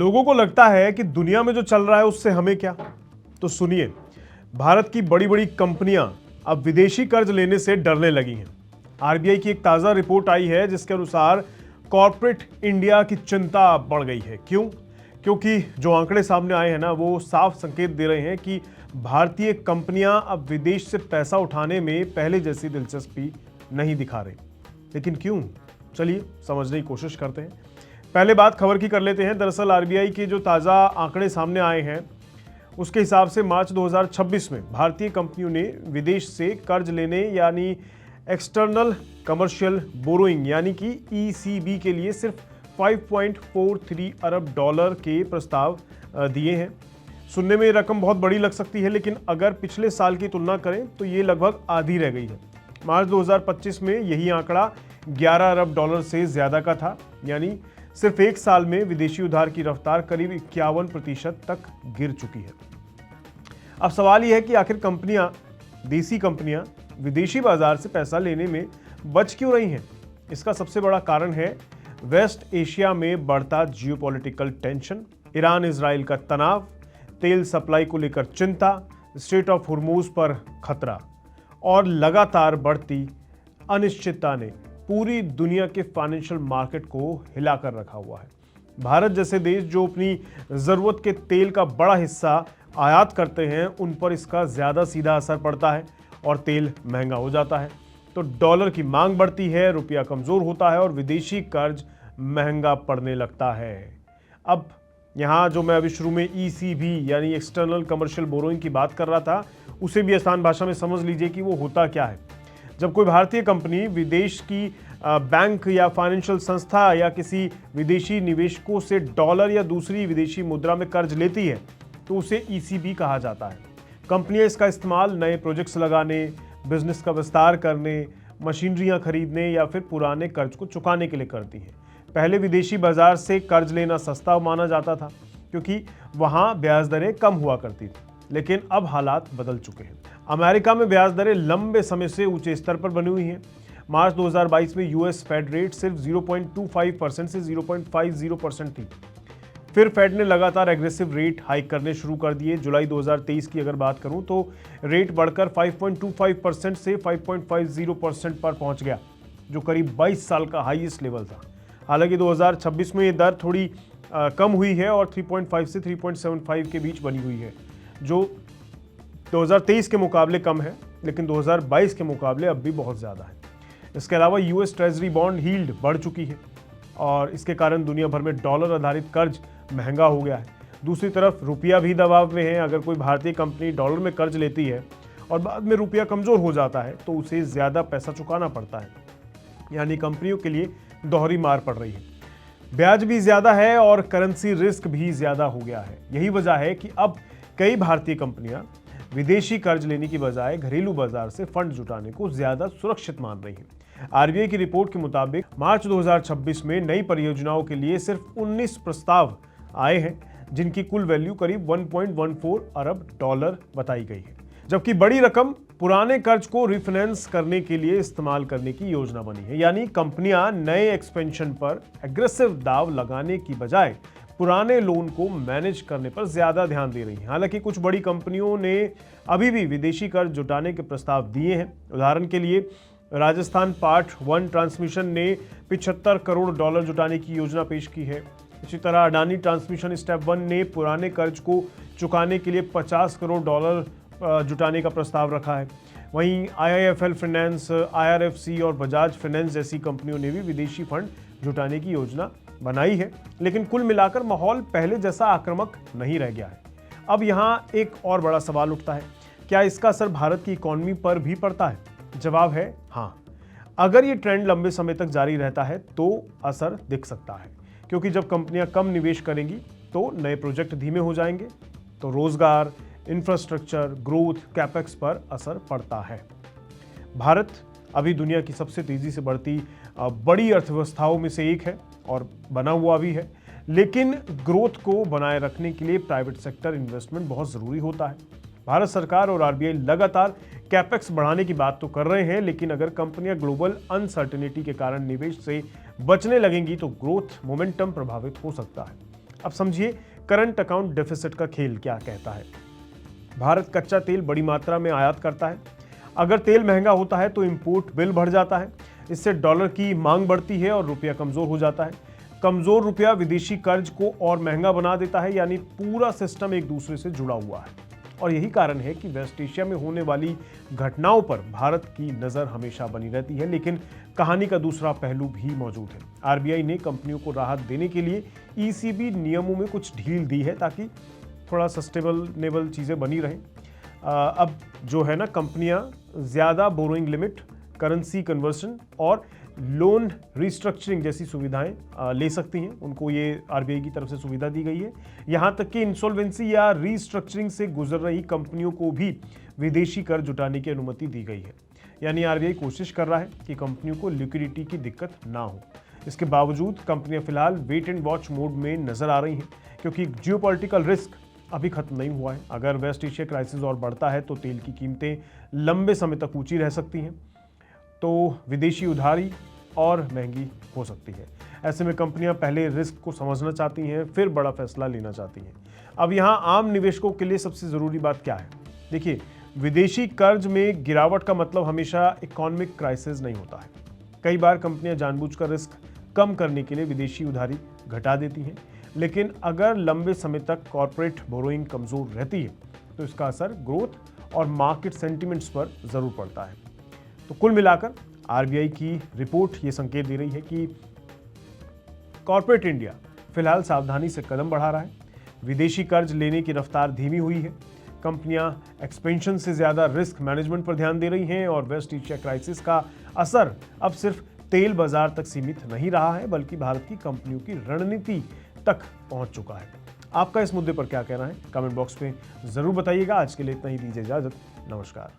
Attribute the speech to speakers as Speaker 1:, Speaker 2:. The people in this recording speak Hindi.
Speaker 1: लोगों को लगता है कि दुनिया में जो चल रहा है उससे हमें क्या। तो सुनिए, भारत की बड़ी बड़ी कंपनियां अब विदेशी कर्ज लेने से डरने लगी हैं। आरबीआई की एक ताजा रिपोर्ट आई है जिसके अनुसार कॉर्पोरेट इंडिया की चिंता बढ़ गई है। क्यों? क्योंकि जो आंकड़े सामने आए हैं ना, वो साफ संकेत दे रहे हैं कि भारतीय कंपनियां अब विदेश से पैसा उठाने में पहले जैसी दिलचस्पी नहीं दिखा रही। लेकिन क्यों? चलिए समझने की कोशिश करते हैं। पहले बात खबर की कर लेते हैं। दरअसल आरबीआई के जो ताज़ा आंकड़े सामने आए हैं उसके हिसाब से मार्च 2026 में भारतीय कंपनियों ने विदेश से कर्ज लेने यानी एक्सटर्नल कमर्शियल बोरोइंग यानी कि ईसीबी के लिए सिर्फ 5.43 अरब डॉलर के प्रस्ताव दिए हैं। सुनने में ये रकम बहुत बड़ी लग सकती है, लेकिन अगर पिछले साल की तुलना करें तो ये लगभग आधी रह गई है। मार्च 2025 में यही आंकड़ा 11 अरब डॉलर से ज्यादा का था, यानी सिर्फ एक साल में विदेशी उधार की रफ्तार करीब 51% तक गिर चुकी है। अब सवाल यह है कि आखिर देसी कंपनियां विदेशी बाजार से पैसा लेने में बच क्यों रही हैं? इसका सबसे बड़ा कारण है वेस्ट एशिया में बढ़ता जियोपॉलिटिकल टेंशन, ईरान इजराइल का तनाव, तेल सप्लाई को लेकर चिंता, स्ट्रेट ऑफ हुर्मुज पर खतरा और लगातार बढ़ती अनिश्चितता ने पूरी दुनिया के फाइनेंशियल मार्केट को हिलाकर रखा हुआ है। भारत जैसे देश जो अपनी ज़रूरत के तेल का बड़ा हिस्सा आयात करते हैं, उन पर इसका ज़्यादा सीधा असर पड़ता है और तेल महंगा हो जाता है तो डॉलर की मांग बढ़ती है, रुपया कमज़ोर होता है और विदेशी कर्ज महंगा पड़ने लगता है। अब यहाँ जो मैं अभी शुरू में ईसीबी यानी एक्सटर्नल कमर्शियल बोरोइंग की बात कर रहा था, उसे भी आसान भाषा में समझ लीजिए कि वो होता क्या है। जब कोई भारतीय कंपनी विदेश की बैंक या फाइनेंशियल संस्था या किसी विदेशी निवेशकों से डॉलर या दूसरी विदेशी मुद्रा में कर्ज लेती है तो उसे ईसीबी कहा जाता है। कंपनियां इसका इस्तेमाल नए प्रोजेक्ट्स लगाने, बिजनेस का विस्तार करने, मशीनरियां खरीदने या फिर पुराने कर्ज को चुकाने के लिए करती हैं। पहले विदेशी बाजार से कर्ज लेना सस्ता माना जाता था क्योंकि वहां ब्याज दरें कम हुआ करती थी, लेकिन अब हालात बदल चुके हैं। अमेरिका में ब्याज दरें लंबे समय से ऊंचे स्तर पर बनी हुई हैं। मार्च 2022 में यूएस फेड रेट सिर्फ 0.25% से 0.50% थी। फिर फेड ने लगातार एग्रेसिव रेट हाइक करने शुरू कर दिए। जुलाई 2023 की अगर बात करूं तो रेट बढ़कर 5.25% से 5.50% पर पहुंच गया, जो करीब 22 साल का हाईएस्ट लेवल था। हालांकि 2026 में ये दर थोड़ी कम हुई है और 3.5 से 3.75 के बीच बनी हुई है, जो 2023 के मुकाबले कम है, लेकिन 2022 के मुकाबले अब भी बहुत ज़्यादा है। इसके अलावा यूएस ट्रेजरी बॉन्ड यील्ड बढ़ चुकी है और इसके कारण दुनिया भर में डॉलर आधारित कर्ज महंगा हो गया है। दूसरी तरफ रुपया भी दबाव में है। अगर कोई भारतीय कंपनी डॉलर में कर्ज लेती है और बाद में रुपया कमज़ोर हो जाता है तो उसे ज़्यादा पैसा चुकाना पड़ता है, यानी कंपनियों के लिए दोहरी मार पड़ रही है। ब्याज भी ज़्यादा है और करेंसी रिस्क भी ज़्यादा हो गया है। यही वजह है कि अब कई भारतीय कंपनियां विदेशी कर्ज लेने की बजाय घरेलू बाजार से फंड जुटाने को ज्यादा सुरक्षित मान रही हैं। आरबीआई की रिपोर्ट के मुताबिक मार्च 2026 में नई परियोजनाओं के लिए सिर्फ 19 प्रस्ताव आए हैं, जिनकी कुल वैल्यू करीब 1.14 अरब डॉलर बताई गई है, जबकि बड़ी रकम पुराने कर्ज को रिफाइनेंस करने के लिए इस्तेमाल करने की योजना बनी है। यानी कंपनियां नए एक्सपेंशन पर एग्रेसिव दाव लगाने की बजाय पुराने लोन को मैनेज करने पर ज्यादा ध्यान दे रही हैं। हालांकि कुछ बड़ी कंपनियों ने अभी भी विदेशी कर्ज जुटाने के प्रस्ताव दिए हैं। उदाहरण के लिए राजस्थान पार्ट 1 ट्रांसमिशन ने 75 करोड़ डॉलर जुटाने की योजना पेश की है। इसी तरह अडानी ट्रांसमिशन स्टेप 1 ने पुराने कर्ज को चुकाने के लिए 50 करोड़ डॉलर जुटाने का प्रस्ताव रखा है। वहीं आईआईएफएल फाइनेंस, आईआरएफसी और बजाज फाइनेंस जैसी कंपनियों ने भी विदेशी फंड जुटाने की योजना बनाई है, लेकिन कुल मिलाकर माहौल पहले जैसा आक्रामक नहीं रह गया है। अब यहाँ एक और बड़ा सवाल उठता है, क्या इसका असर भारत की इकॉनमी पर भी पड़ता है? जवाब है हाँ। अगर ये ट्रेंड लंबे समय तक जारी रहता है तो असर दिख सकता है, क्योंकि जब कंपनियां कम निवेश करेंगी तो नए प्रोजेक्ट धीमे हो जाएंगे, तो रोजगार, इंफ्रास्ट्रक्चर, ग्रोथ, कैपेक्स पर असर पड़ता है। भारत अभी दुनिया की सबसे तेजी से बढ़ती बड़ी अर्थव्यवस्थाओं में से एक है और बना हुआ भी है, लेकिन ग्रोथ को बनाए रखने के लिए प्राइवेट सेक्टर इन्वेस्टमेंट बहुत ज़रूरी होता है। भारत सरकार और आरबीआई लगातार कैपेक्स बढ़ाने की बात तो कर रहे हैं, लेकिन अगर कंपनियां ग्लोबल अनसर्टेनिटी के कारण निवेश से बचने लगेंगी तो ग्रोथ मोमेंटम प्रभावित हो सकता है। अब समझिए करंट अकाउंट डेफिसिट का खेल क्या कहता है। भारत कच्चा तेल बड़ी मात्रा में आयात करता है। अगर तेल महंगा होता है तो इंपोर्ट बिल बढ़ जाता है। इससे डॉलर की मांग बढ़ती है और रुपया कमजोर हो जाता है। कमजोर रुपया विदेशी कर्ज को और महंगा बना देता है, यानी पूरा सिस्टम एक दूसरे से जुड़ा हुआ है। और यही कारण है कि वेस्ट एशिया में होने वाली घटनाओं पर भारत की नजर हमेशा बनी रहती है। लेकिन कहानी का दूसरा पहलू भी मौजूद है। आरबीआई ने कंपनियों को राहत देने के लिए ईसीबी नियमों में कुछ ढील दी है ताकि थोड़ा सस्टेनेबल चीज़ें बनी रहें। अब जो है ना, कंपनियां ज़्यादा बोरोइंग लिमिट, करेंसी कन्वर्सन और लोन रिस्ट्रक्चरिंग जैसी सुविधाएं ले सकती हैं। उनको ये आरबीआई की तरफ से सुविधा दी गई है। यहाँ तक कि इंसॉल्वेंसी या रिस्ट्रक्चरिंग से गुजर रही कंपनियों को भी विदेशी कर्ज जुटाने की अनुमति दी गई है। यानी आरबीआई कोशिश कर रहा है कि कंपनियों को लिक्विडिटी की दिक्कत ना हो। इसके बावजूद कंपनियां फिलहाल वेट एंड वॉच मोड में नजर आ रही हैं, क्योंकि जियोपॉलिटिकल रिस्क अभी खत्म नहीं हुआ है। अगर वेस्ट एशिया क्राइसिस और बढ़ता है तो तेल की कीमतें लंबे समय तक ऊंची रह सकती हैं, तो विदेशी उधारी और महंगी हो सकती है। ऐसे में कंपनियां पहले रिस्क को समझना चाहती हैं, फिर बड़ा फैसला लेना चाहती हैं। अब यहां आम निवेशकों के लिए सबसे ज़रूरी बात क्या है? देखिए, विदेशी कर्ज में गिरावट का मतलब हमेशा इकोनॉमिक क्राइसिस नहीं होता है। कई बार कंपनियां जानबूझकर रिस्क कम करने के लिए विदेशी उधारी घटा देती हैं, लेकिन अगर लंबे समय तक कॉर्पोरेट बोरोइंग कमज़ोर रहती है तो इसका असर ग्रोथ और मार्केट सेंटिमेंट्स पर ज़रूर पड़ता है। तो कुल मिलाकर आरबीआई की रिपोर्ट ये संकेत दे रही है कि कॉर्पोरेट इंडिया फिलहाल सावधानी से कदम बढ़ा रहा है। विदेशी कर्ज लेने की रफ्तार धीमी हुई है। कंपनियां एक्सपेंशन से ज़्यादा रिस्क मैनेजमेंट पर ध्यान दे रही हैं और वेस्ट एशिया क्राइसिस का असर अब सिर्फ तेल बाजार तक सीमित नहीं रहा है, बल्कि भारत की कंपनियों की रणनीति तक पहुंच चुका है। आपका इस मुद्दे पर क्या कहना है? कमेंट बॉक्स में ज़रूर बताइएगा। आज के लिए इतना ही, दीजिए इजाज़त। नमस्कार।